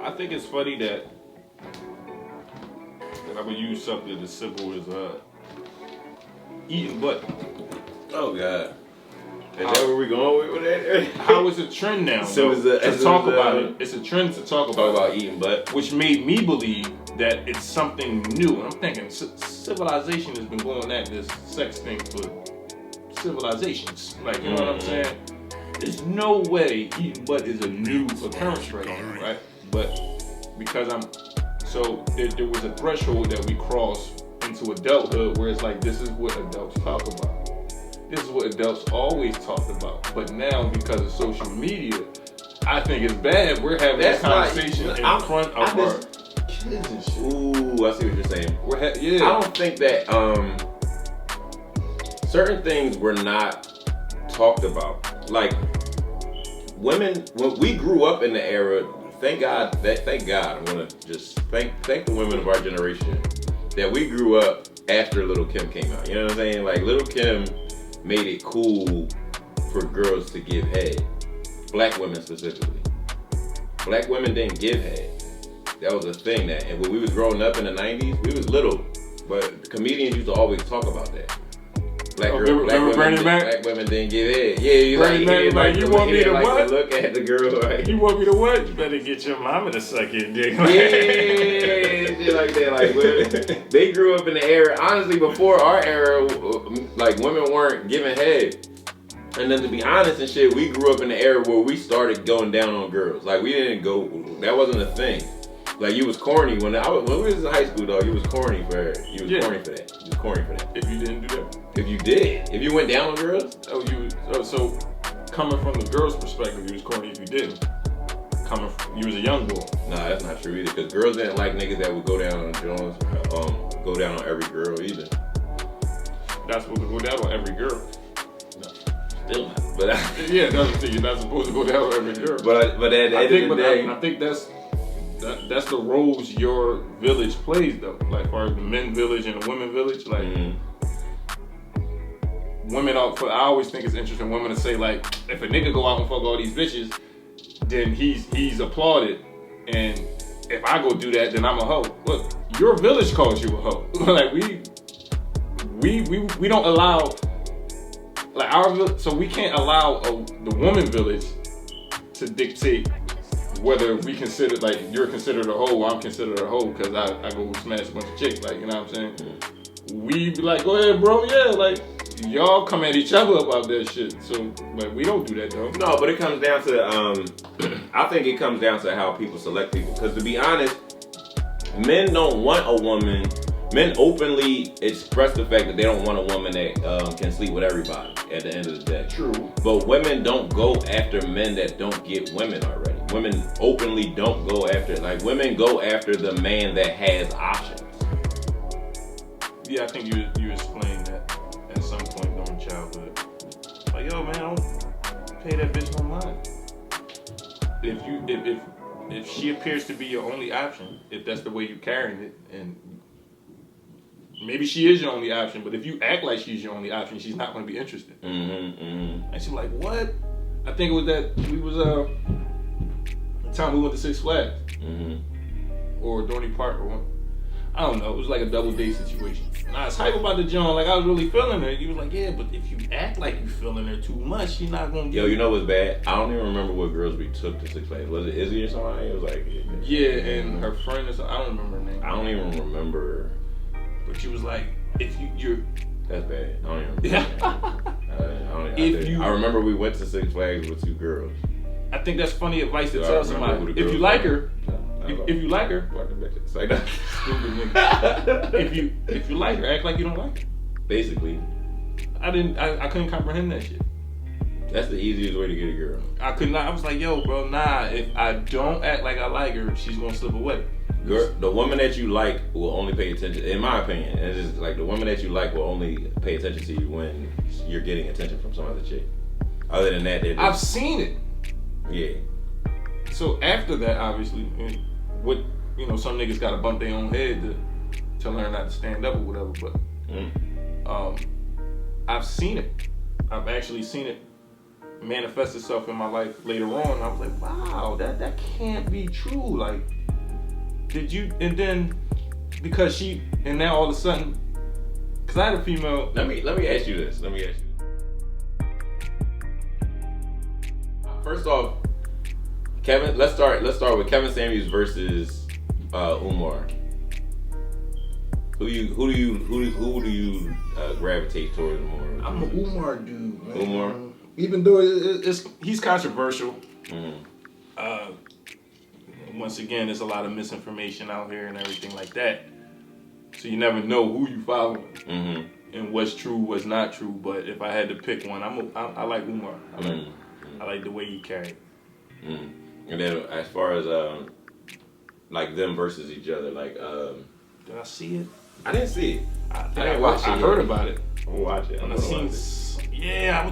I think it's funny that I'm gonna use something as simple as eating butt. Oh God. Is that where we going with that? How is it a trend now? To talk about it. It's a trend to talk about eating butt, which made me believe that it's something new. And I'm thinking civilization has been going at this sex thing for civilizations. Like, you know what I'm saying? There's no way eating butt is a new occurrence right now, right? But because there was a threshold that we crossed into adulthood where it's like, this is what adults talk about. This is what adults always talked about. But now, because of social media, I think it's bad. We're having this conversation in front of our kids and shit. Ooh, I see what you're saying. Yeah. I don't think that certain things were not talked about. Like, women, when we grew up in the era, thank God, I'm gonna just thank the women of our generation that we grew up after Little Kim came out. You know what I'm saying? Like, Little Kim made it cool for girls to give head. Black women specifically. Black women didn't give head. That was a thing and when we was growing up in the 90s, we was little, but comedians used to always talk about that. Black women didn't give head. Yeah, you want me to what? Look at the girl. Right? You want me to what? You better get your mama to suck your dick. Yeah, shit like that. Like, they grew up in the era. Honestly, before our era, like, women weren't giving head. And then to be honest and shit, we grew up in the era where we started going down on girls. Like, we didn't go. That wasn't a thing. Like, you was corny when we was in high school, dog. You was corny for that. Corny for that. You was corny for that. If you didn't do that. If you did. If you went down on girls. So coming from the girl's perspective, you was corny if you didn't. You was a young boy. Nah, that's not true either. Because girls didn't like niggas that would go down on Jones, go down on every girl either. That's supposed to go down on every girl. No, still not. But yeah, that's the thing. You're not supposed to go down on every girl. But at the end of the day, I think that's the roles your village plays, though. Like, as far as the men village and the women village, like. Mm-hmm. Women I always think it's interesting women to say, like, if a nigga go out and fuck all these bitches, then he's applauded, and if I go do that, then I'm a hoe. Look, your village calls you a hoe. Like, we don't allow, like, so we can't allow the woman village to dictate whether we consider, like, you're considered a hoe or I'm considered a hoe because I go smash a bunch of chicks, like, you know what I'm saying? We be like, go ahead, bro, yeah, like, y'all come at each other about that shit. So, like, we don't do that, though. No, but it comes down to, I think it comes down to how people select people. Because to be honest, men don't want a woman. Men openly express the fact that they don't want a woman that can sleep with everybody at the end of the day. True. But women don't go after men that don't get women already. Women openly don't go after, like, women go after the man that has options. Yeah, I think you explained that at some point during childhood. Like, yo, man, don't pay that bitch no mind. If she appears to be your only option, if that's the way you carrying it, and maybe she is your only option, but if you act like she's your only option, she's not going to be interested. Mm-hmm, mm-hmm. And she's like, what? I think it was that we was the time we went to Six Flags, or Dorney Park, or one. I don't know. It was like a double date situation. And I was hype about the joint, like I was really feeling her. He was like, yeah, but if you act like you feeling her too much, she's not gonna get. Yo, you know what's bad? I don't even remember what girls we took to Six Flags. Was it Izzy or somebody? It was like and her friend or something. I don't remember her name. I don't even remember. But she was like, if you're. That's bad. I don't even remember. I remember we went to Six Flags with two girls. I think that's funny advice to tell somebody. If you like her. If you like her, like that. Stupid nigga. if you like her, act like you don't like her. Basically, I couldn't comprehend that shit. That's the easiest way to get a girl. I could not. I was like, yo, bro, nah. If I don't act like I like her, she's gonna slip away. The woman that you like will only pay attention. In my opinion, it's just like the woman that you like will only pay attention to you when you're getting attention from some other chick. Other than that, I've seen it. Yeah. So after that, obviously. Some niggas gotta bump their own head to learn not to stand up or whatever, but I've seen it. I've actually seen it manifest itself in my life later on. I was like, wow, that can't be true. Like, did you? And then because and now all of a sudden, because I had a female. Let me ask you this. First off, Kevin. Let's start with Kevin Samuels versus Umar. Who do you gravitate towards more? I'm an Umar dude, man. Umar? Even though he's controversial. Once again, there's a lot of misinformation out here and everything like that. So you never know who you following and what's true, what's not true. But if I had to pick one, I like Umar. I like the way he carried. And then as far as like them versus each other, like did I see it? I didn't see it. I didn't watch it. I heard about it. I'm gonna watch it.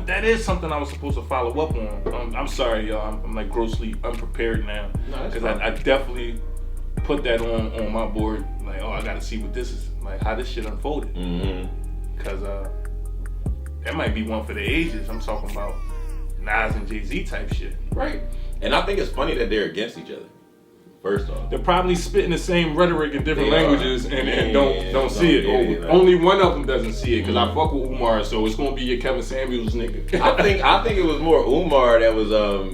That is something I was supposed to follow up on. I'm sorry, y'all. I'm like grossly unprepared now because I definitely put that on my board. Like, oh, I got to see what this is, like how this shit unfolded. Because that might be one for the ages. I'm talking about Nas and Jay-Z type shit. Right. And I think it's funny that they're against each other. First off, they're probably spitting the same rhetoric in different languages and don't see it. Only one of them doesn't see it because I fuck with Umar, so it's gonna be your Kevin Samuels nigga. I think it was more Umar that was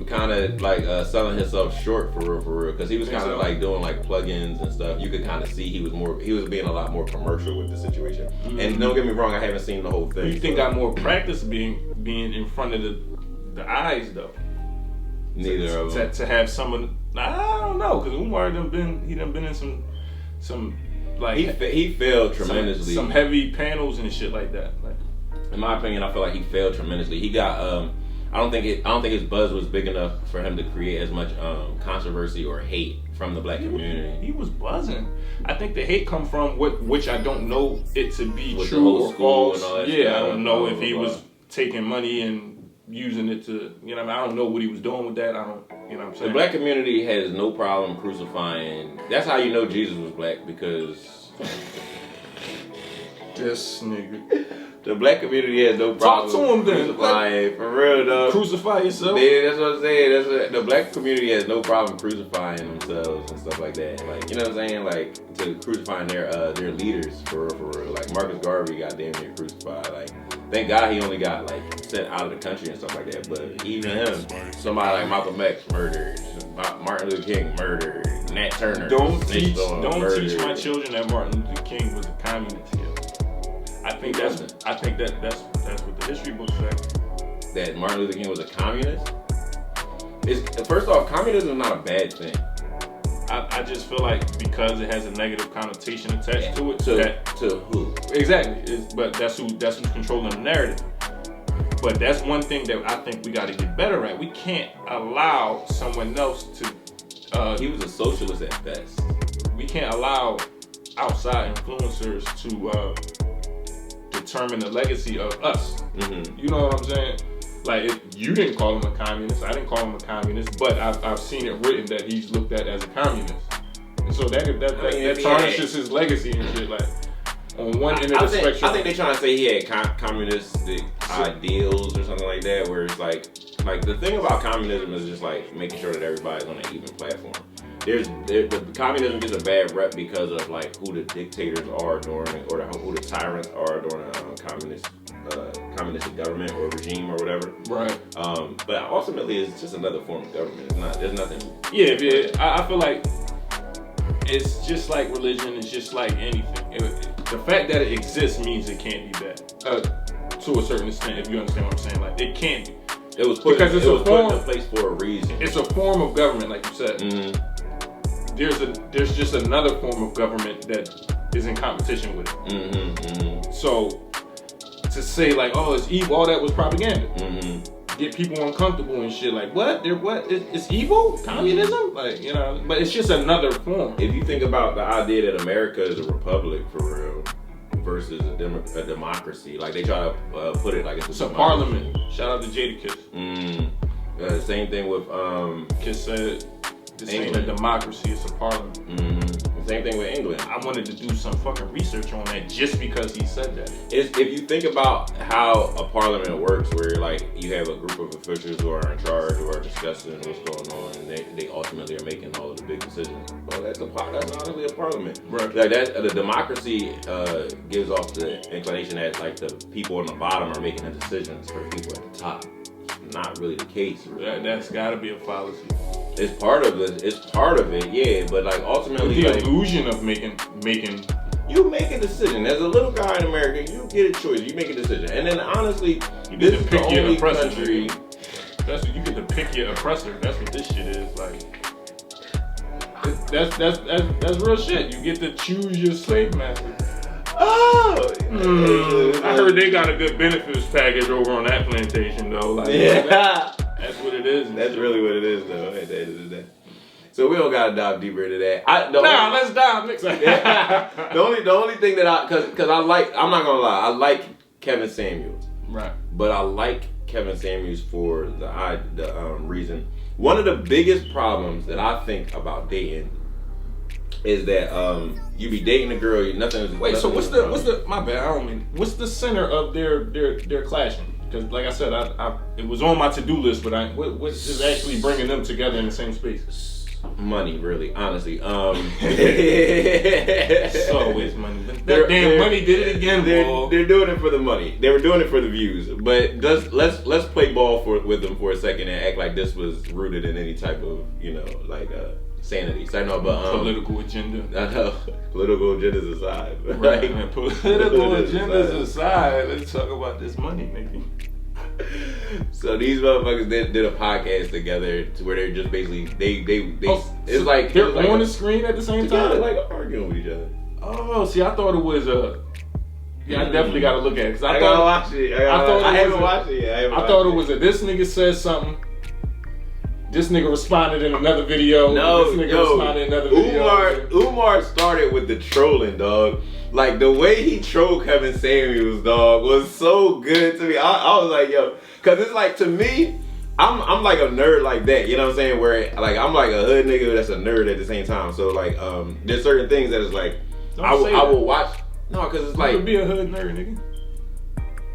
kind of like selling himself short for real, because he was kind of like doing like plugins and stuff. You could kind of see he was being a lot more commercial with the situation. And don't get me wrong, I haven't seen the whole thing. You think got more practice being in front of the eyes though? Neither of them. To have someone, I don't know, because Umar done been in some like he failed tremendously. Some heavy panels and shit like that. Like, in my opinion, I feel like he failed tremendously. He got I don't think his buzz was big enough for him to create as much controversy or hate from the black community. He was buzzing. I think the hate come from which I don't know it to be with true or false. And all that stuff. I don't know if he was taking money and using it to, I don't know what he was doing with that. I don't, what I'm saying? The black community has no problem crucifying. That's how you know Jesus was black, because this nigga. The black community has no problem. Talk to him then. Crucifying, for real though. Crucify yourself. That's what I'm saying. The black community has no problem crucifying themselves and stuff like that. Like, you know what I'm saying? Like, to crucifying their leaders for real. Like Marcus Garvey got damn near crucified. Like, thank God he only got like sent out of the country and stuff like that. But even him, somebody like Malcolm X murdered, Martin Luther King murdered, Nat Turner. Don't teach my children that Martin Luther King was a communist. I think that's what the history books say. That Martin Luther King was a communist? First off, communism is not a bad thing. I just feel like because it has a negative connotation attached to it. To who? Exactly. But that's who's controlling the narrative. But that's one thing that I think we got to get better at. We can't allow someone else to. He was a socialist at best. We can't allow outside influencers to determine the legacy of us. You know what I'm saying? Like, you didn't call him a communist, I didn't call him a communist, but I've seen it written that he's looked at as a communist, and so that tarnishes his legacy and shit. Like, on one end of the spectrum, I think they're trying to say he had communistic ideals or something like that. Where it's like the thing about communism is just like making sure that everybody's on an even platform. The communism gets a bad rep because of like who the dictators are during, or who the tyrants are during a communistic government or regime or whatever. Right. But ultimately, it's just another form of government. It's not. There's nothing. Yeah. I feel like it's just like religion. It's just like anything. The fact that it exists means it can't be bad. To a certain extent, if you understand what I'm saying. Like, it can't be. It was put in place for a reason. It's a form of government, like you said. There's just another form of government that is in competition with it. So to say like, oh, it's evil, all that was propaganda. Get people uncomfortable and shit. Like, what? It's evil? Communism? Like, but it's just another form. If you think about the idea that America is a republic for real versus a democracy, like they try to put it like it's a parliament. Shout out to Jadakiss. Same thing with Kiss said. This ain't a democracy, it's a parliament. Same thing with England. I wanted to do some fucking research on that just because he said that. If you think about how a parliament works, where like you have a group of officials who are in charge, who are discussing what's going on, and they ultimately are making all of the big decisions. Well, that's honestly a parliament. Right. Like that, the democracy gives off the inclination that like the people on the bottom are making the decisions for the people at the top. Not really the case. Really. That's got to be a fallacy. It's part of it. It's part of it, yeah. But like ultimately, the illusion of making. You make a decision. As a little guy in America, you get a choice. You make a decision, and then honestly, you get to pick your oppressor. Country. That's what you get to pick your oppressor. That's what this shit is like. That's real shit. You get to choose your slave master. Oh, I heard they got a good benefits package over on that plantation though. Like, yeah, that's what it is. That's really what it is though. At the end of the day. So we don't gotta dive deeper into that. Let's dive next. The only thing that because I like, I'm not gonna lie, I like Kevin Samuels. Right. But I like Kevin Samuels for the reason. One of the biggest problems that I think about dating is that you be dating a girl, nothing. Wait, so what's the? My bad, I don't mean. What's the center of their clashing? Because like I said, it was on my to-do list, but what is actually bringing them together in the same space? Money, really, honestly. It's always money. That damn money did it again, bro. They're doing it for the money. They were doing it for the views. But let's play ball with them for a second and act like this was rooted in any type of sanity. So I know, but political agenda. I know, political agendas aside. Right, man. Political agendas aside. Let's talk about this money, nigga. So these motherfuckers did a podcast together to where they're just basically it's like they're on the screen at the same time, like arguing with each other. Oh, see, I thought it was I definitely got to look at it because I gotta watch it. I haven't watched it yet. I thought it was this nigga said something. This nigga responded in another video. Responded in another video. Umar started with the trolling, dog. Like the way he trolled Kevin Samuels, dog, was so good to me. I was like, yo, because it's like, to me, I'm like a nerd like that. You know what I'm saying? Where like I'm like a hood nigga that's a nerd at the same time. So like, there's certain things that is like I will watch. No, because it's like you could be a hood nerd, nigga.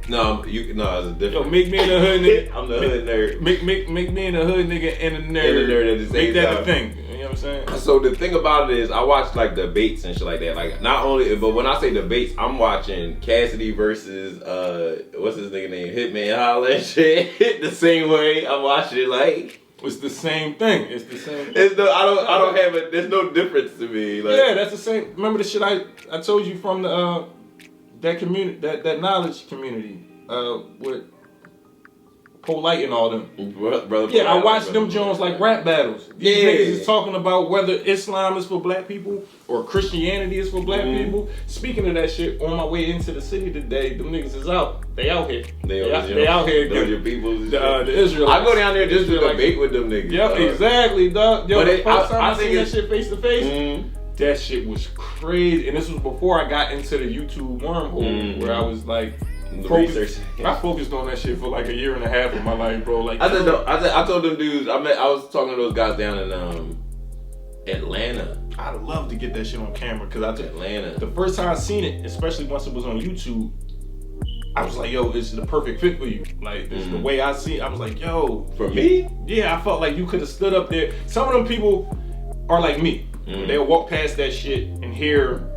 No, it's different. Yo, make me in a hood nigga. I'm the hood nerd. Make me in a hood nigga and a nerd. And a nerd at the same make that time. a thing. You know what I'm saying? So the thing about it is, I watch like debates and shit like that. Like not only, but when I say debates, I'm watching Cassidy versus what's his nigga name, Hitman Holla and shit. The same way I'm watching it, like. It's the same thing. It's the same. I don't have it. There's no difference to me. Like, yeah, that's the same. Remember the shit I told you from the that community, that knowledge community, with Polite and all them. Brother yeah, I watched them Jones like rap battles. These niggas is talking about whether Islam is for black people or Christianity is for black people. Speaking of that shit, on my way into the city today, them niggas is out. They out here. They out here. Those your people. The Israelites. I go down there just to debate with them niggas. Yep, exactly, dog. Yo, the first time I seen that shit face to face, that shit was crazy. And this was before I got into the YouTube wormhole, where I was like, I focused on that shit for like a year and a half of my life, bro. Like I told them dudes. I was talking to those guys down in Atlanta. I'd love to get that shit on camera because Atlanta. The first time I seen it, especially once it was on YouTube, I was like, yo, this is the perfect fit for you. Like, this is the way I see it. I was like, yo. For me? Yeah, I felt like you could have stood up there. Some of them people are like me. They'll walk past that shit and hear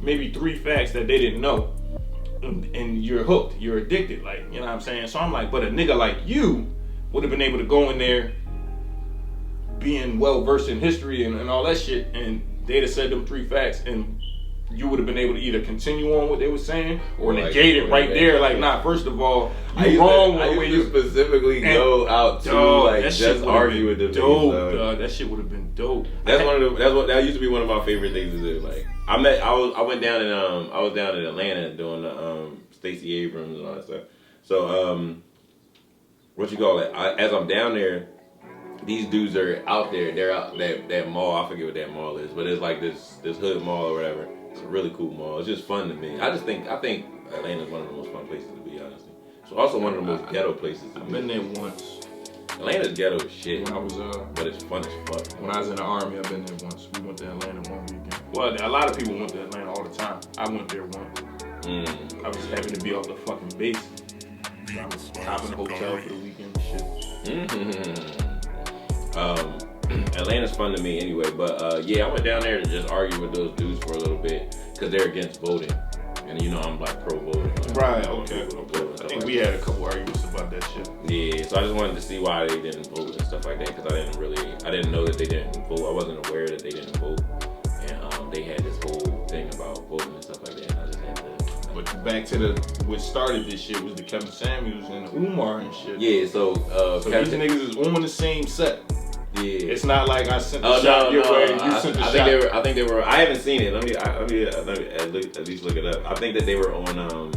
maybe 3 facts that they didn't know. And you're hooked. You're addicted. Like, you know what I'm saying? So I'm like, but a nigga like you would have been able to go in there being well versed in history and all that shit, and they'd have said them 3 facts, and you would have been able to either continue on what they were saying or negate it right there. Like, nah, first of all, you wrong with the way you specifically go out to like just argue with them. Dope, that shit would have been dope. That used to be one of my favorite things to do. Like, I went down in I was down in Atlanta doing the Stacey Abrams and all that stuff. So what you call it? As I'm down there, these dudes are out there. They're out that mall. I forget what that mall is, but it's like this hood mall or whatever. It's a really cool mall. It's just fun to me. I think Atlanta is one of the most fun places to be, honestly. It's also one of the most ghetto places to be. I've been there once. Atlanta's ghetto as shit. When I was but it's fun as fuck. When I was in the Army, I've been there once. We went to Atlanta one weekend. Well, a lot of people went to Atlanta all the time. I went there once. I was just happy to be off the fucking base. So I was hopping a hotel for the weekend and shit. Atlanta's fun to me anyway, but yeah, I went down there to just argue with those dudes for a little bit because they're against voting, and you know I'm like pro voting. Like, right? Okay. I think we had a couple arguments about that shit. Yeah, so I just wanted to see why they didn't vote and stuff like that because I didn't know that they didn't vote. I wasn't aware that they didn't vote, and they had this whole thing about voting and stuff like that. And I just had to. But back to what started this shit was the Kevin Samuels and the Umar and shit. Yeah, so these niggas is on the same set. Yeah, it's not like I sent the shot your way and you sent the shot. I think they were. I haven't seen it. Let me at least look it up. I think that they were on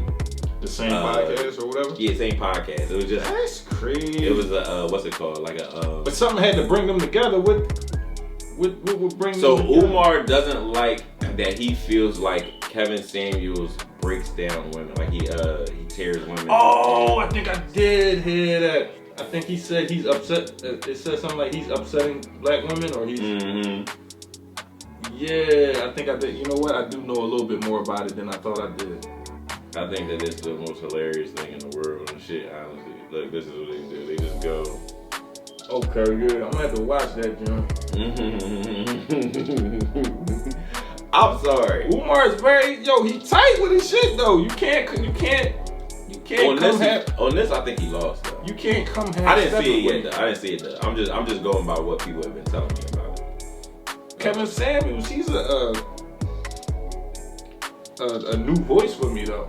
the same podcast or whatever. Yeah, same podcast. It was just that's crazy. It was a what's it called? Like a. But something had to bring them together. What would bring so them together? Umar doesn't like that. He feels like Kevin Samuels breaks down women. Like he tears women. Oh, I think I did hear that. I think he said he's upset. It said something like he's upsetting black women, or he's. Yeah, I think I did. You know what? I do know a little bit more about it than I thought I did. I think that it's the most hilarious thing in the world and shit. Honestly, look, this is what they do. They just go. Okay, yeah, I'm gonna have to watch that, John. I'm sorry. Umar is he tight with his shit though. You can't on this, I think he lost though. You can't come half. I didn't see it yet though. I didn't see it though. I'm just going by what people have been telling me about it. Kevin Samuels, he's a new voice for me though.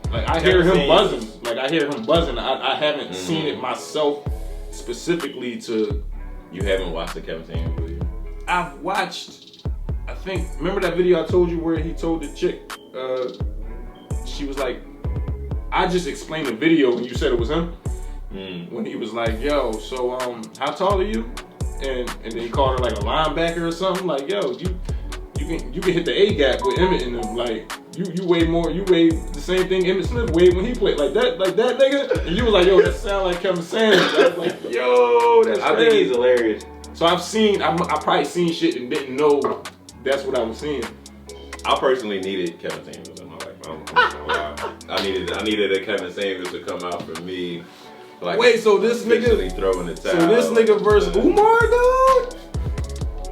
Like I hear him buzzing. I haven't seen it myself specifically to. You haven't watched the Kevin Samuels video? I've watched. I think remember that video I told you where he told the chick. She was like. I just explained the video when you said it was him. When he was like, yo, so how tall are you? And then he called her like a linebacker or something. Like, yo, you can hit the A gap with Emmett and them. Like you weigh the same thing Emmett Smith weighed when he played like that nigga. And you was like, yo, that sound like Kevin Samuels. I was like, yo, that's I think he's hilarious. So I probably seen shit and didn't know that's what I was seeing. I personally needed Kevin Samuels in my life. I needed a Kevin Samuels to come out for me. Like, wait, so this nigga throwing the towel. So this nigga versus Umar, dude?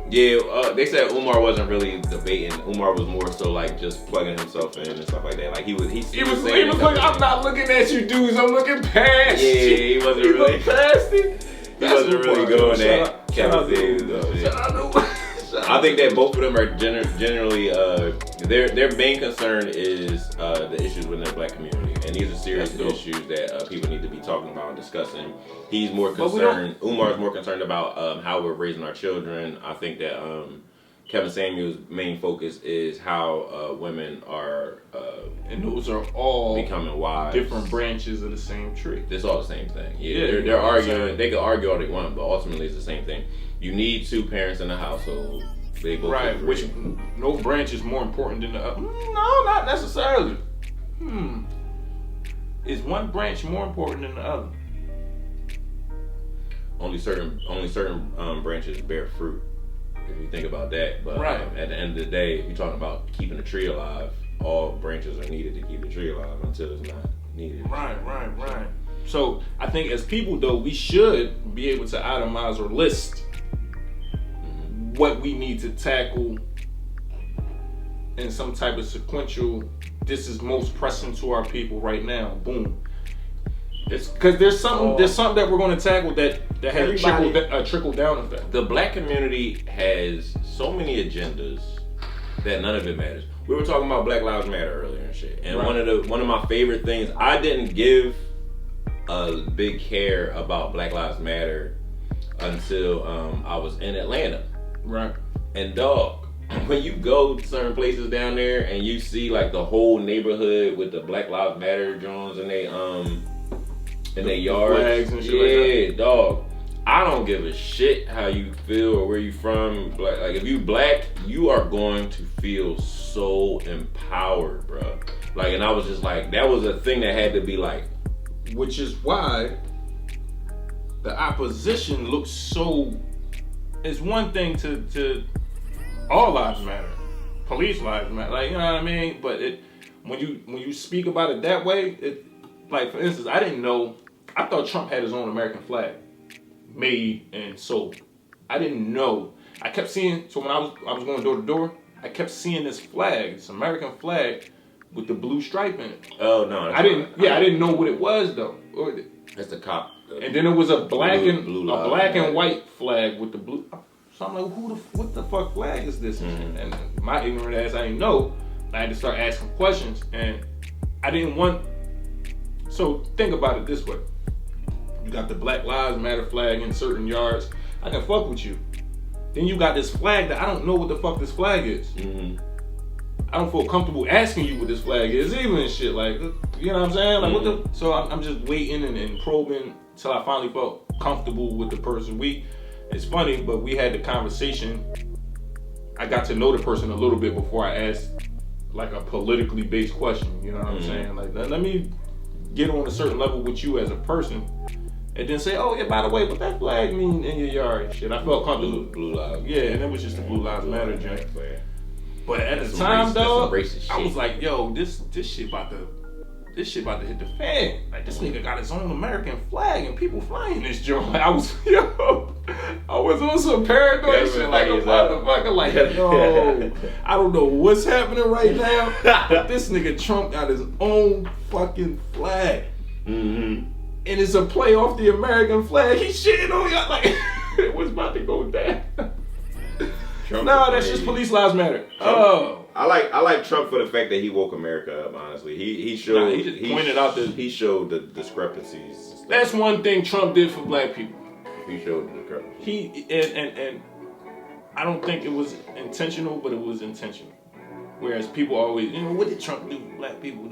Yeah, they said Umar wasn't really debating. Umar was more so like just plugging himself in and stuff like that. Like he was like, I'm not looking at you dudes, I'm looking past you. Yeah, he wasn't really past it. He wasn't really going at Kevin Samuels though. I think that both of them are generally their main concern is the issues within the black community, and these are serious issues that people need to be talking about and discussing. He's more concerned. Umar's more concerned about how we're raising our children. I think that Kevin Samuels' main focus is how women are, and those are all becoming wives. Different branches of the same tree. It's all the same thing. Yeah, they're arguing. They can argue all they want, but ultimately it's the same thing. You need two parents in the household. They both agree. Which no branch is more important than the other. No, not necessarily. Is one branch more important than the other? Only certain branches bear fruit. If you think about that, but at the end of the day, if you're talking about keeping the tree alive, all branches are needed to keep the tree alive until it's not needed. Right. So I think as people though, we should be able to itemize or list what we need to tackle in some type of sequential. This is most pressing to our people right now. Boom. It's because there's something that we're going to tackle that has a trickle down effect. The black community has so many agendas that none of it matters. We were talking about Black Lives Matter earlier and shit, and one of my favorite things, I didn't give a big care about Black Lives Matter until I was in Atlanta. Right. And dog, when you go to certain places down there and you see like the whole neighborhood with the Black Lives Matter drones and they yards, flags and shit like that. Dog. I don't give a shit how you feel or where you from. Like if you black, you are going to feel so empowered, bro. Like, and I was just like, that was a thing that had to be like, which is why the opposition looks so. It's one thing to all lives matter, police lives matter. Like, you know what I mean? But when you speak about it that way, like, for instance, I didn't know. I thought Trump had his own American flag made and sold. I didn't know. I kept seeing. So when I was going door to door, I kept seeing this flag, this American flag with the blue stripe in it. Oh no! I didn't know what it was though. That's the cop. And then it was a black and white flag with the blue. So I'm like, what the fuck flag is this? Mm-hmm. And my ignorant ass, I didn't know. I had to start asking questions, and I didn't want. So think about it this way: you got the Black Lives Matter flag in certain yards. I can fuck with you. Then you got this flag that I don't know what the fuck this flag is. Mm-hmm. I don't feel comfortable asking you what this flag is, even and shit. Like, you know what I'm saying? Like, mm-hmm. what the? So I'm just waiting and probing till I finally felt comfortable with the person. It's funny, but we had the conversation. I got to know the person a little bit before I asked like a politically based question. You know what I'm saying? Like, let me get on a certain level with you as a person. And then say, oh yeah, by the way, what that flag mean in your yard and shit. I felt comfortable. Blue lives. Yeah, and it was just the Blue Lives Matter joint. But at the time, though, I was like, yo, this shit about to hit the fan. Like, this nigga got his own American flag and people flying this joint. I was on some paranoid shit like a motherfucker. Like, yo, I don't know what's happening right now, but this nigga Trump got his own fucking flag. Mm-hmm. And it's a play off the American flag. He shitting on y'all like it was about to go down. No, that's just police lives matter. Trump, I like Trump for the fact that he woke America up. Honestly, he showed. He pointed out he showed the discrepancies. That's one thing Trump did for black people. He showed the discrepancies. And I don't think it was intentional, but it was intentional. Whereas people always, what did Trump do for black people?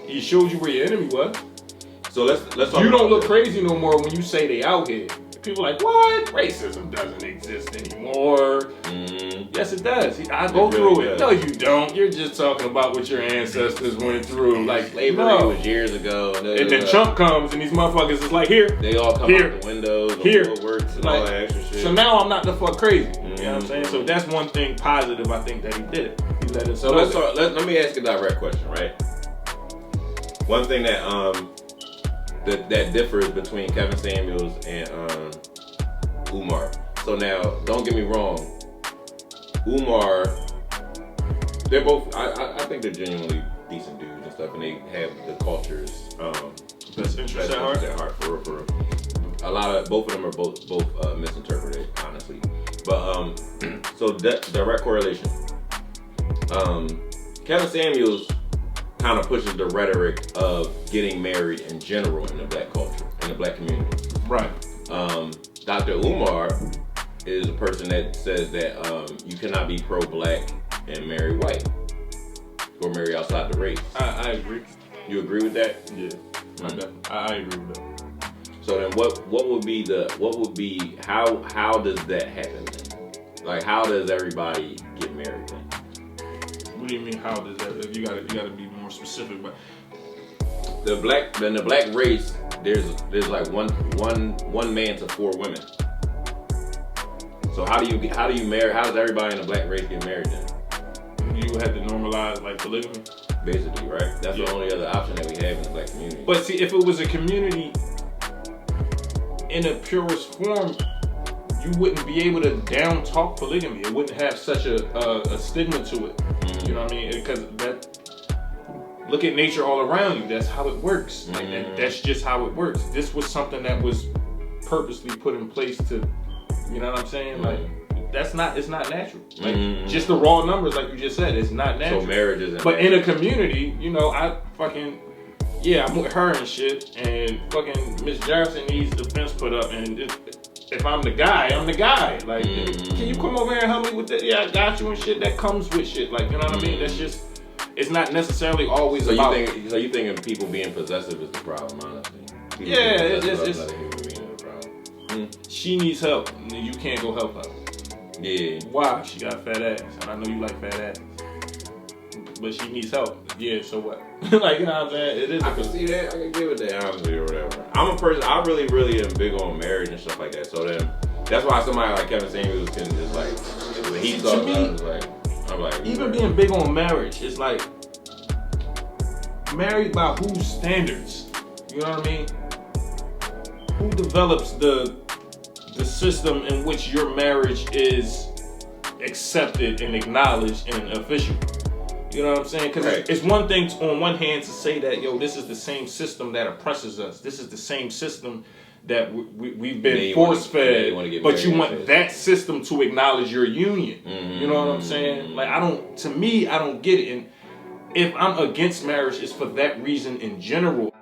He showed you where your enemy was. So let's talk. You don't look crazy no more when you say they out here. People are like, what? Racism doesn't exist anymore. Mm. Yes, it does. I go through it. No, you don't. You're just talking about what your ancestors went through. Like, slavery was years ago. And then Trump comes and these motherfuckers is like, here. They all come out the windows, here, woodworks, and all that extra shit. So now I'm not the fuck crazy. You know what I'm saying? So that's one thing positive I think that he did. He let us. So let me ask a direct question, right? One thing that that differs between Kevin Samuels and Umar. So now, don't get me wrong, Umar, they're both. I think they're genuinely decent dudes and stuff, and they have the cultures. Best interest at heart. For real. A lot of both of them are both misinterpreted, honestly. But so direct correlation. Kevin Samuels kind of pushes the rhetoric of getting married in general in the black culture, in the black community. Right. Dr. Umar is a person that says that you cannot be pro-black and marry white or marry outside the race. I agree. You agree with that? Yeah. Mm-hmm. I agree with that. So then how does that happen then? Like, how does everybody get married then? What do you mean? How does that? You gotta be more specific. But the black race, there's like one man to 4 women. So how do you marry? How does everybody in the black race get married then? You have to normalize like polygamy. Basically, right? That's the only other option that we have in the black community. But see, if it was a community in a purest form, you wouldn't be able to down talk polygamy. It wouldn't have such a stigma to it. Mm-hmm. You know what I mean? Because look at nature all around you. That's how it works. Like, that's just how it works. This was something that was purposely put in place to, you know what I'm saying? Mm-hmm. Like, it's not natural. Like, just the raw numbers, like you just said, it's not natural. So marriage isn't. But in a community, I'm with her and shit, and fucking Miss Jackson needs the fence put up, and if I'm the guy, I'm the guy. Like, can you come over here and help me with that? Yeah, I got you and shit. That comes with shit. Like, you know what I mean? That's just, it's not necessarily always about. So you think of people being possessive is the problem, honestly? She needs help. You can't go help her. Yeah. Why? She got a fat ass, and I know you like fat ass. But she needs help. Yeah, so what? Like, you know what I'm saying? It is. I can see that. I can give it that honestly or whatever. I'm a person. I really, really am big on marriage and stuff like that. So then, that's why somebody like Kevin Samuels can just like, he to talks, me, I'm like, even being big on marriage, it's like married by whose standards? You know what I mean? Who develops the system in which your marriage is accepted and acknowledged and official? You know what I'm saying? Because it's one thing on one hand to say that, yo, this is the same system that oppresses us. This is the same system that we've been force-fed, but you want that system to acknowledge your union. Mm-hmm. You know what I'm saying? Like, I don't get it. And if I'm against marriage, it's for that reason in general.